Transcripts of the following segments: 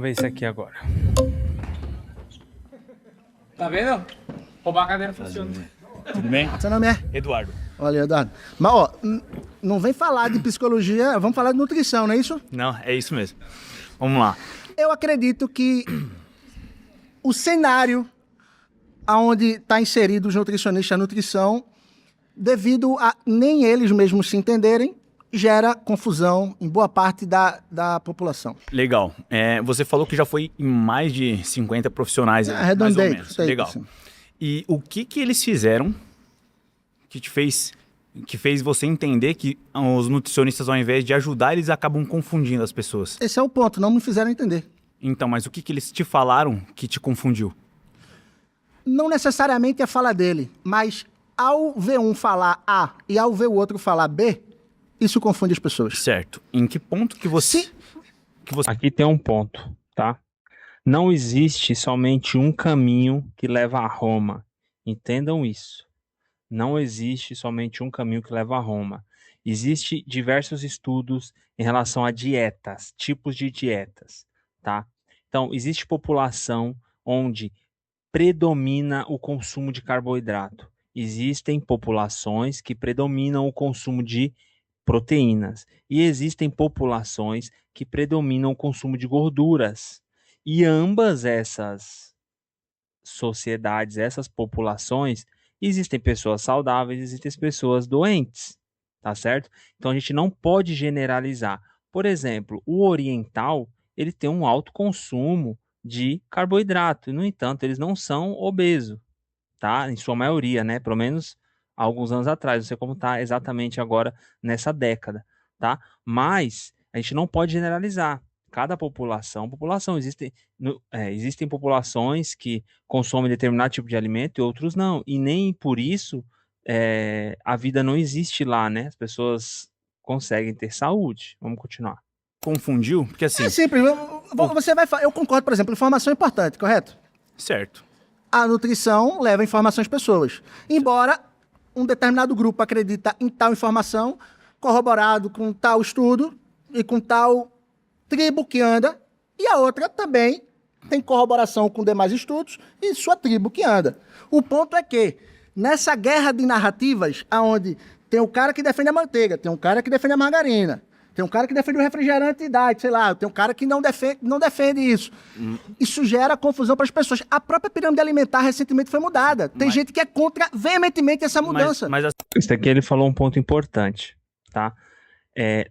ver isso aqui agora. Tá vendo? Roubar a cadeira funciona. Tudo bem? Seu nome é? Eduardo. Olha, Eduardo. Mas, ó, não vem falar de psicologia, vamos falar de nutrição, não é isso? Não, é isso mesmo. Vamos lá. Eu acredito que o cenário onde está inserido os nutricionistas na nutrição, devido a nem eles mesmos se entenderem, gera confusão em boa parte da população. Legal. Você falou que já foi em mais de 50 profissionais. Arredondei. Mais ou menos. Legal. Assim. E o que eles fizeram que fez você entender que os nutricionistas, ao invés de ajudar, eles acabam confundindo as pessoas? Esse é o ponto, não me fizeram entender. Então, mas o que eles te falaram que te confundiu? Não necessariamente a fala dele, mas ao ver um falar A e ao ver o outro falar B, isso confunde as pessoas. Certo. Em que ponto que você... Aqui tem um ponto, tá? Não existe somente um caminho que leva a Roma. Entendam isso. Não existe somente um caminho que leva a Roma. Existem diversos estudos em relação a dietas, tipos de dietas, tá? Então, existe população onde predomina o consumo de carboidrato. Existem populações que predominam o consumo de proteínas. E existem populações que predominam o consumo de gorduras. E ambas essas sociedades, essas populações, existem pessoas saudáveis, existem pessoas doentes, tá certo? Então a gente não pode generalizar. Por exemplo, o oriental, ele tem um alto consumo de carboidrato, e no entanto, eles não são obesos, tá? Em sua maioria, né? Pelo menos há alguns anos atrás, não sei como está exatamente agora nessa década, tá? Mas a gente não pode generalizar. Cada população, existem populações que consomem determinado tipo de alimento e outros não. E nem por isso a vida não existe lá, né? As pessoas conseguem ter saúde. Vamos continuar. Confundiu? Porque assim... É simples. Eu concordo, por exemplo, informação é importante, correto? Certo. A nutrição leva informação às pessoas. Embora um determinado grupo acredita em tal informação, corroborado com tal estudo e com tal tribo que anda, e a outra também tem corroboração com demais estudos e sua tribo que anda. O ponto é que, nessa guerra de narrativas, onde tem o cara que defende a manteiga, tem um cara que defende a margarina, tem um cara que defende o refrigerante diet, sei lá, tem um cara que não defende isso. Isso gera confusão para as pessoas. A própria pirâmide alimentar recentemente foi mudada. Tem gente que é contra veementemente essa mudança. Isso aqui ele falou um ponto importante, tá?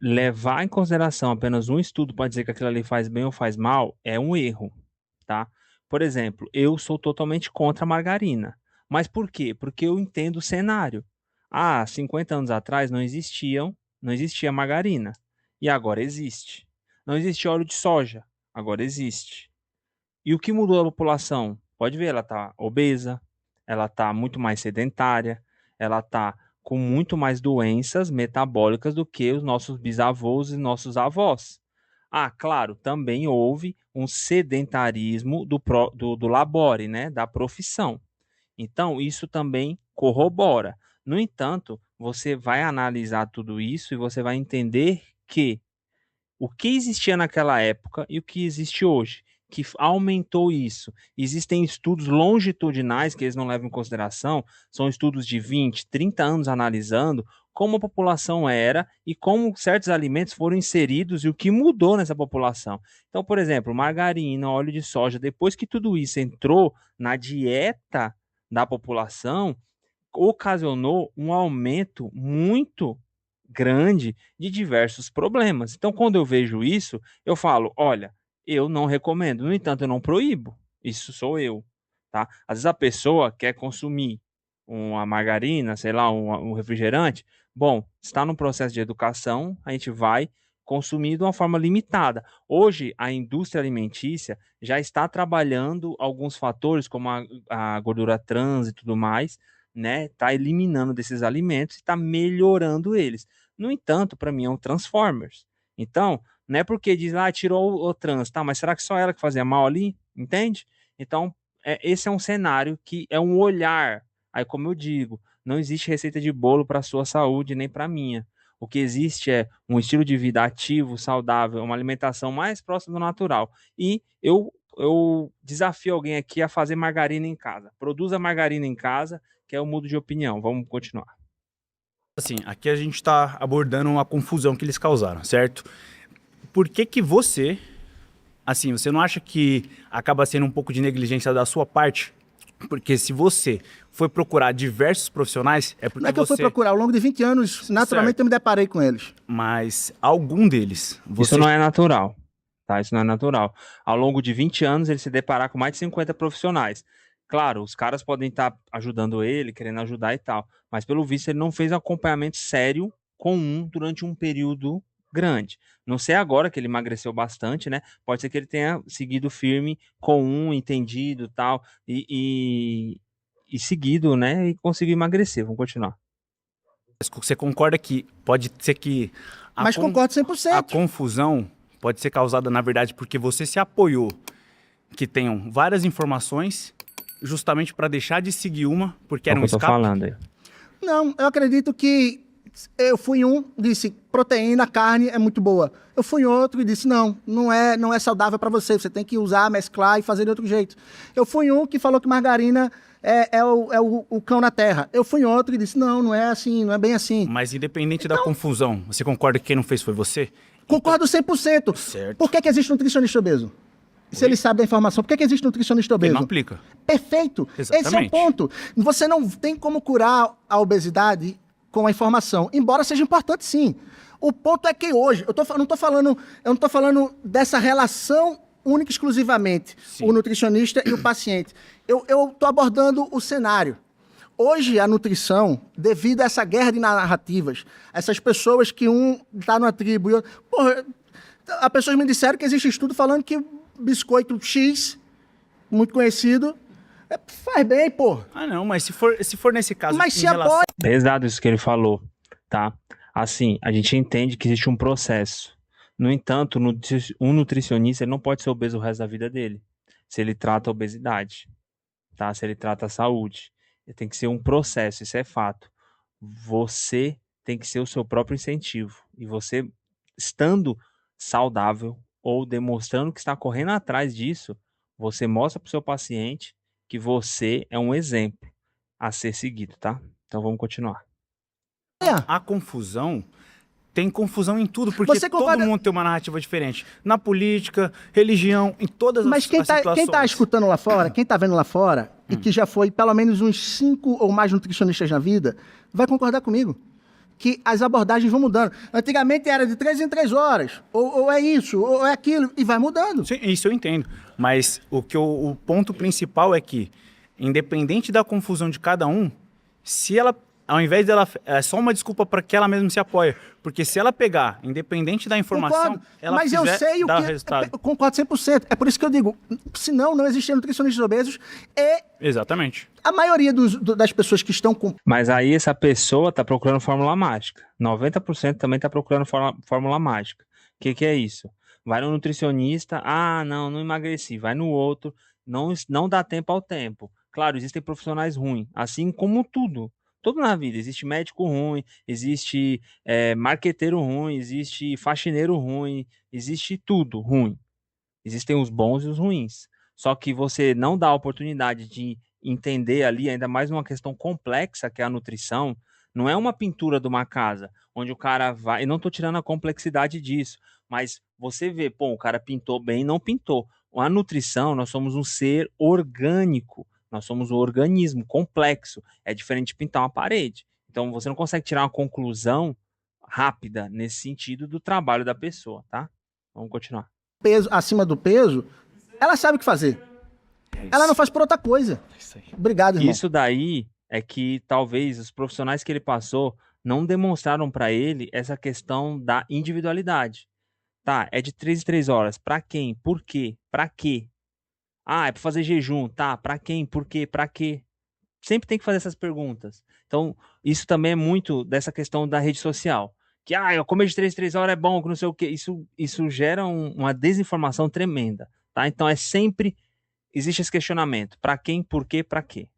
Levar em consideração apenas um estudo para dizer que aquilo ali faz bem ou faz mal é um erro, tá? Por exemplo, eu sou totalmente contra a margarina. Mas por quê? Porque eu entendo o cenário. 50 anos atrás não existia margarina. E agora existe. Não existia óleo de soja. Agora existe. E o que mudou a população? Pode ver, ela está obesa, ela está muito mais sedentária, ela está com muito mais doenças metabólicas do que os nossos bisavós e nossos avós. Claro, também houve um sedentarismo do labore, né, da profissão. Então, isso também corrobora. No entanto, você vai analisar tudo isso e você vai entender que o que existia naquela época e o que existe hoje, que aumentou isso. Existem estudos longitudinais que eles não levam em consideração, são estudos de 20, 30 anos analisando como a população era e como certos alimentos foram inseridos e o que mudou nessa população. Então, por exemplo, margarina, óleo de soja, depois que tudo isso entrou na dieta da população, ocasionou um aumento muito grande de diversos problemas. Então, quando eu vejo isso, eu falo, olha, eu não recomendo. No entanto, eu não proíbo. Isso sou eu, tá? Às vezes a pessoa quer consumir uma margarina, sei lá, um refrigerante. Bom, está no processo de educação, a gente vai consumir de uma forma limitada. Hoje, a indústria alimentícia já está trabalhando alguns fatores, como a gordura trans e tudo mais, né? Está eliminando desses alimentos e está melhorando eles. No entanto, para mim é um Transformers. Então, não é porque diz, tirou o trans, tá? Mas será que só ela que fazia mal ali? Entende? Então, esse é um cenário que é um olhar. Aí, como eu digo, não existe receita de bolo para a sua saúde nem para a minha. O que existe é um estilo de vida ativo, saudável, uma alimentação mais próxima do natural. E eu desafio alguém aqui a fazer margarina em casa. Produza margarina em casa, que eu mudo de opinião. Vamos continuar. Assim, aqui a gente está abordando uma confusão que eles causaram, certo? Por que que você, assim, você não acha que acaba sendo um pouco de negligência da sua parte? Porque se você foi procurar diversos profissionais, é porque Não é que eu fui procurar, ao longo de 20 anos, naturalmente eu me deparei com eles. Mas algum deles, você... Isso não é natural, tá? Isso não é natural. Ao longo de 20 anos, ele se deparar com mais de 50 profissionais. Claro, os caras podem estar ajudando ele, querendo ajudar e tal, mas pelo visto ele não fez acompanhamento sério com durante um período grande. Não sei agora que ele emagreceu bastante, né? Pode ser que ele tenha seguido firme com entendido tal, e seguido, né? E conseguiu emagrecer. Vamos continuar. Você concorda que pode ser que Mas concordo a 100%. confusão pode ser causada, na verdade, porque você se apoiou que tenham várias informações justamente para deixar de seguir uma, porque era um É o que eu tô escape? falando aí. Não, eu acredito que eu fui disse, proteína, carne é muito boa. Eu fui outro e disse, não é saudável para você, você tem que usar, mesclar e fazer de outro jeito. Eu fui que falou que margarina é o cão na terra. Eu fui outro e disse, não é assim, não é bem assim. Mas independente da confusão, você concorda que quem não fez foi você? Concordo 100%. Certo. Por que existe nutricionista obeso? Se ele sabe da informação, por que existe nutricionista Ele obeso? não aplica. Perfeito. Esse é o Exatamente. ponto. Você não tem como curar a obesidade com a informação, embora seja importante sim. O ponto é que hoje, eu não estou falando dessa relação única e exclusivamente, Sim. o nutricionista e o paciente. Eu estou abordando o cenário. Hoje, a nutrição, devido a essa guerra de narrativas, essas pessoas que está numa tribo e outro... Porra, as pessoas me disseram que existe estudo falando que biscoito X, muito conhecido, faz bem, pô. Ah, não, mas se for nesse caso... Mas em se relação- apoia... Pesado isso que ele falou, tá? Assim, a gente entende que existe um processo. No entanto, um nutricionista ele não pode ser obeso o resto da vida dele. Se ele trata a obesidade, tá? Se ele trata a saúde. Tem que ser um processo, isso é fato. Você tem que ser o seu próprio incentivo. E você, estando saudável ou demonstrando que está correndo atrás disso, você mostra para o seu paciente que você é um exemplo a ser seguido, tá? Então vamos continuar. A confusão... Tem confusão em tudo, porque Você concorda- todo mundo tem uma narrativa diferente. Na política, religião, em todas Mas as quem situações. tá escutando lá fora, quem tá vendo lá fora, e que já foi pelo menos uns 5 ou mais nutricionistas na vida, vai concordar comigo. Que as abordagens vão mudando. Antigamente era de 3 em 3 horas, ou é isso, ou é aquilo, e vai mudando. Sim, isso eu entendo. Mas o ponto principal é que, independente da confusão de cada um, se ela, ao invés dela, é só uma desculpa para que ela mesma se apoie. Porque se ela pegar, independente da informação, Concordo, ela mas eu fizer, sei o dá que... resultado. Eu concordo 100%. É por isso que eu digo, senão não existiam nutricionistas obesos, e Exatamente. a maioria das pessoas que estão com... Mas aí essa pessoa está procurando fórmula mágica. 90% também está procurando fórmula mágica. O que é isso? Vai no nutricionista, não emagreci. Vai no outro, não dá tempo ao tempo. Claro, existem profissionais ruins, assim como tudo. Tudo na vida. Existe médico ruim, existe marqueteiro ruim, existe faxineiro ruim, existe tudo ruim. Existem os bons e os ruins. Só que você não dá a oportunidade de entender ali, ainda mais uma questão complexa que é a nutrição, não é uma pintura de uma casa, onde o cara vai... Eu não estou tirando a complexidade disso, mas você vê, o cara pintou bem, não pintou. A nutrição, nós somos um ser orgânico. Nós somos um organismo complexo. É diferente de pintar uma parede. Então, você não consegue tirar uma conclusão rápida nesse sentido do trabalho da pessoa, tá? Vamos continuar. peso, acima do peso, ela sabe o que fazer. Ela não faz por outra coisa. Isso aí. Obrigado, irmão. Isso daí é que talvez os profissionais que ele passou não demonstraram para ele essa questão da individualidade. Tá, é de 3 em 3 horas. Para quem? Por quê? Para quê? É para fazer jejum. Tá, para quem? Por quê? Para quê? Sempre tem que fazer essas perguntas. Então, isso também é muito dessa questão da rede social. Que, eu comer de 3 em 3 horas é bom, que não sei o quê. Isso gera uma desinformação tremenda, tá? Então, existe esse questionamento. Para quem? Por quê? Para quê?